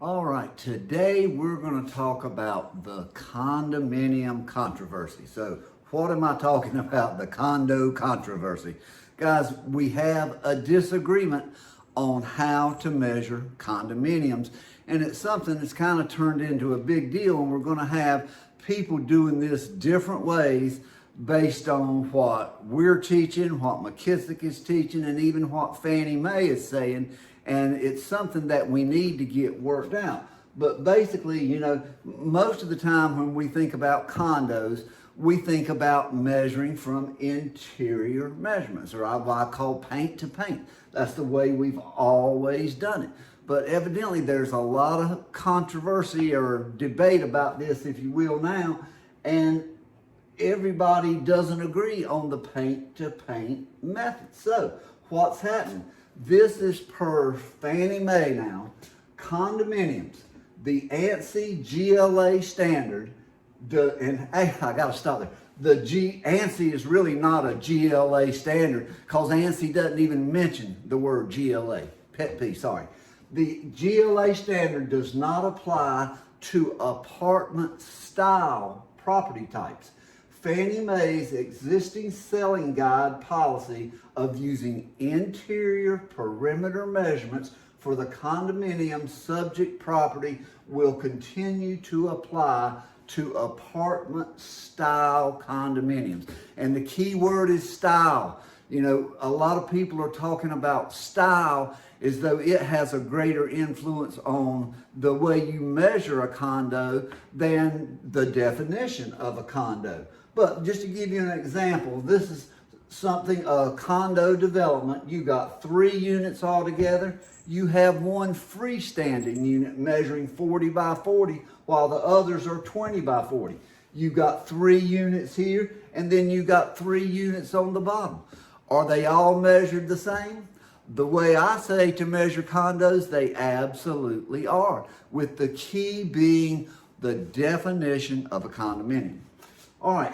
All right, today we're going to talk about the condominium controversy. So what am I talking about? The condo controversy. Guys, we have a disagreement on how to measure condominiums, and it's something that's kind of turned into a big deal, and we're going to have people doing this different ways based on what we're teaching, what McKissock is teaching, and even what Fannie Mae is saying. And it's something that we need to get worked out. But basically, most of the time when we think about condos, we think about measuring from interior measurements, or what I call paint to paint. That's the way we've always done it. But evidently there's a lot of controversy or debate about this, if you will, now, and everybody doesn't agree on the paint to paint method. So what's happening? This is per Fannie Mae now. Condominiums, the ANSI GLA standard, and hey, I gotta stop there. The ANSI is really not a GLA standard because ANSI doesn't even mention the word GLA. Pet peeve, sorry. The GLA standard does not apply to apartment style property types. Fannie Mae's existing selling guide policy of using interior perimeter measurements for the condominium subject property will continue to apply to apartment style condominiums. And the key word is style. A lot of people are talking about style as though it has a greater influence on the way you measure a condo than the definition of a condo. But just to give you an example, this is a condo development. You got 3 units altogether. You have one freestanding unit measuring 40 by 40, while the others are 20 by 40. You got 3 units here, and then you got 3 units on the bottom. Are they all measured the same? The way I say to measure condos, they absolutely are, with the key being the definition of a condominium. All right,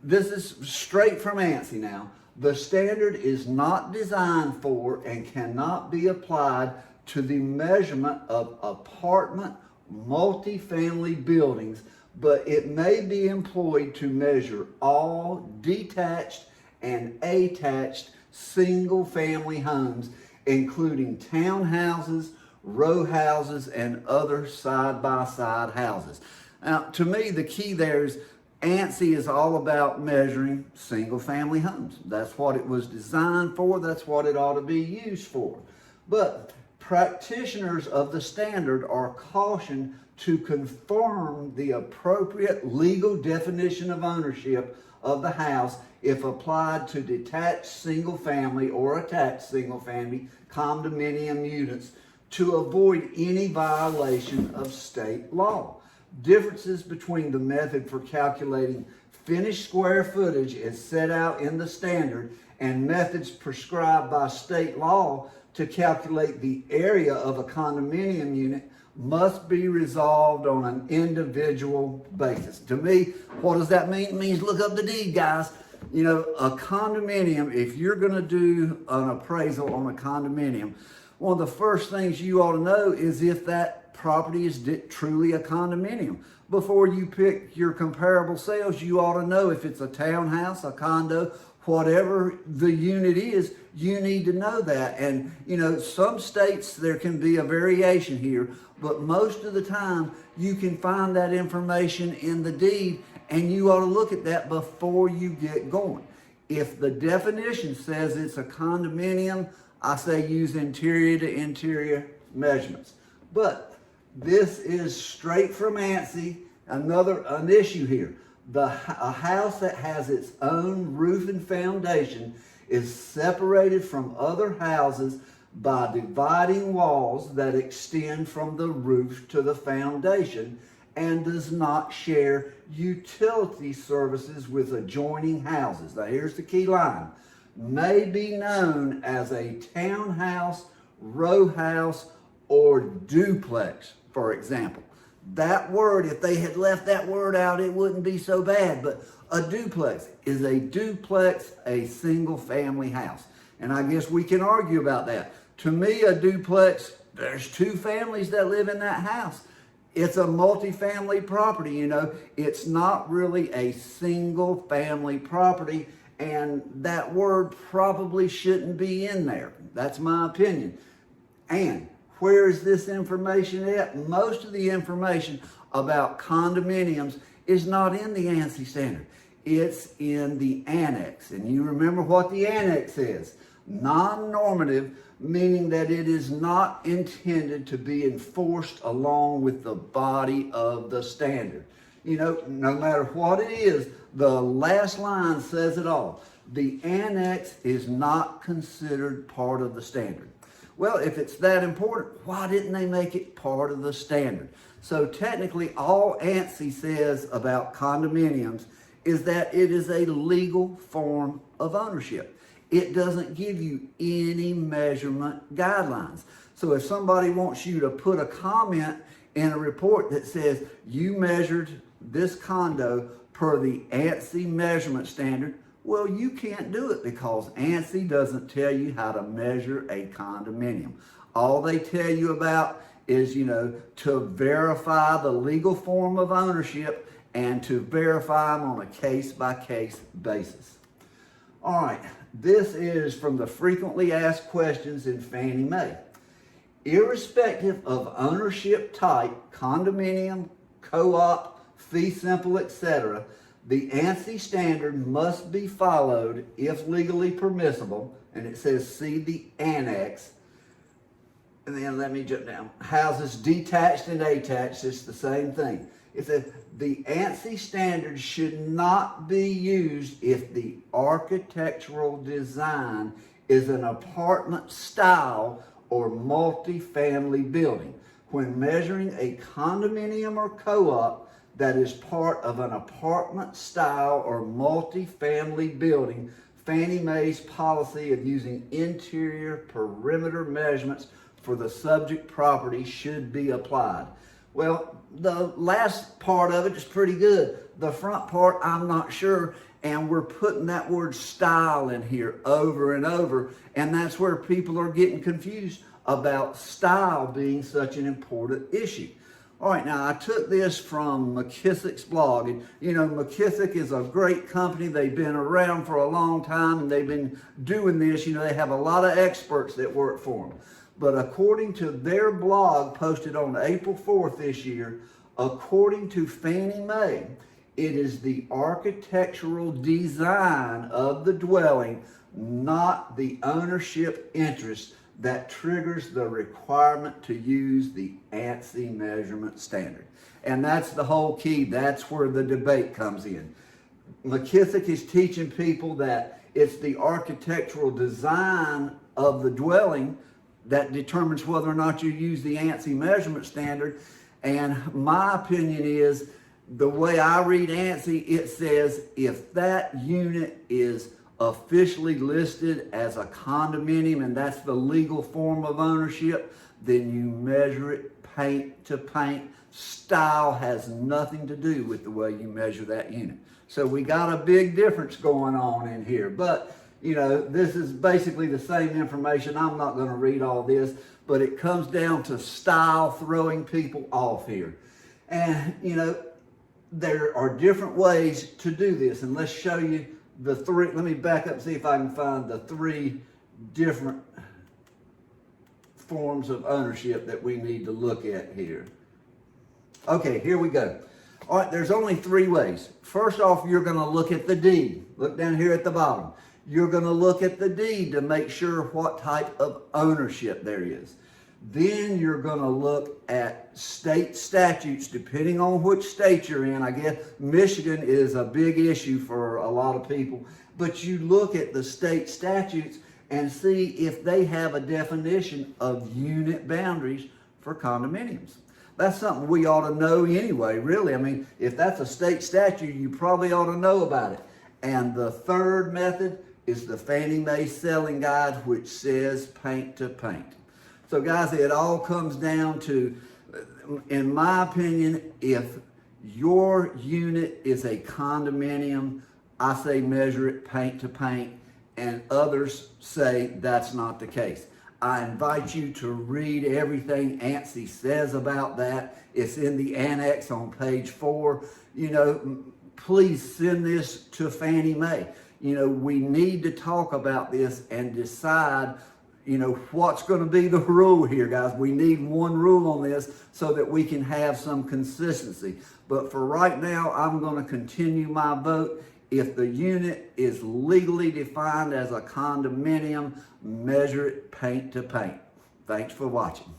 this is straight from ANSI now. The standard is not designed for and cannot be applied to the measurement of apartment multifamily buildings, but it may be employed to measure all detached and attached single-family homes, including townhouses, row houses, and other side-by-side houses. Now, to me, the key there is ANSI is all about measuring single-family homes. That's what it was designed for. That's what it ought to be used for. But practitioners of the standard are cautioned to confirm the appropriate legal definition of ownership of the house if applied to detached single-family or attached single-family condominium units to avoid any violation of state law. Differences between the method for calculating finished square footage as set out in the standard and methods prescribed by state law to calculate the area of a condominium unit must be resolved on an individual basis. To me, what does that mean? It means look up the deed, guys. A condominium, if you're going to do an appraisal on a condominium, one of the first things you ought to know is if that property is truly a condominium. Before you pick your comparable sales, you ought to know if it's a townhouse, a condo, whatever the unit is, you need to know that. And, some states there can be a variation here, but most of the time you can find that information in the deed, and you ought to look at that before you get going. If the definition says it's a condominium, I say use interior to interior measurements. But this is straight from ANSI. An issue here. A house that has its own roof and foundation is separated from other houses by dividing walls that extend from the roof to the foundation and does not share utility services with adjoining houses. Now here's the key line. May be known as a townhouse, row house, or duplex, for example. That word, if they had left that word out, it wouldn't be so bad. But a duplex is a single family house. And I guess we can argue about that. To me, a duplex there's two families that live in that house. It's a multifamily property, you know. It's not really a single family property, and that word probably shouldn't be in there. That's my opinion. And where is this information at? Most of the information about condominiums is not in the ANSI standard. It's in the annex. And you remember what the annex is. Non-normative, meaning that it is not intended to be enforced along with the body of the standard. You know, no matter what it is, the last line says it all. The annex is not considered part of the standard. Well, if it's that important, why didn't they make it part of the standard? So technically, all ANSI says about condominiums is that it is a legal form of ownership. It doesn't give you any measurement guidelines. So if somebody wants you to put a comment in a report that says you measured this condo per the ANSI measurement standard, well, you can't do it because ANSI doesn't tell you how to measure a condominium. All they tell you about is, you know, to verify the legal form of ownership and to verify them on a case-by-case basis. All right, this is from the frequently asked questions in Fannie Mae. Irrespective of ownership type, condominium, co-op, fee simple, etc., the ANSI standard must be followed if legally permissible, and it says see the annex. And then let me jump down. Houses detached and attached, it's the same thing. It says the ANSI standard should not be used if the architectural design is an apartment style or multi-family building. When measuring a condominium or co-op that is part of an apartment style or multi-family building, Fannie Mae's policy of using interior perimeter measurements for the subject property should be applied. Well, the last part of it is pretty good. The front part, I'm not sure, and we're putting that word style in here over and over, and that's where people are getting confused about style being such an important issue. All right, now I took this from McKissock's blog, and you know, McKissock is a great company. They've been around for a long time, and they've been doing this. You know, they have a lot of experts that work for them. But according to their blog posted on April 4th this year, according to Fannie Mae, it is the architectural design of the dwelling, not the ownership interest, that triggers the requirement to use the ANSI measurement standard. And that's the whole key. That's where the debate comes in. McKissock is teaching people that it's the architectural design of the dwelling that determines whether or not you use the ANSI measurement standard. And my opinion is, the way I read ANSI, it says if that unit is officially listed as a condominium and that's the legal form of ownership, then you measure it paint to paint. Style has nothing to do with the way you measure that unit. So we got a big difference going on in here. But you know, this is basically the same information. I'm not going to read all this, but it comes down to style throwing people off here. And you know, there are different ways to do this, and let's show you the three. Let me back up and see if I can find the three different forms of ownership that we need to look at here. Okay, here we go. All right, there's only three ways. First off, you're going to look at the deed. Look down here at the bottom. You're going to look at the deed to make sure what type of ownership there is. Then you're going to look at state statutes, depending on which state you're in. I guess Michigan is a big issue for a lot of people. But you look at the state statutes and see if they have a definition of unit boundaries for condominiums. That's something we ought to know anyway, really. I mean, if that's a state statute, you probably ought to know about it. And the third method is the Fannie Mae Selling Guide, which says paint to paint. So guys, it all comes down to, in my opinion, if your unit is a condominium, I say measure it paint to paint, and others say that's not the case. I invite you to read everything ANSI says about that. It's in the annex on page 4. You know, please send this to Fannie Mae. You know, we need to talk about this and decide, you know, what's going to be the rule here, guys. We need one rule on this so that we can have some consistency. But for right now, I'm going to continue my vote. If the unit is legally defined as a condominium, measure it paint to paint. Thanks for watching.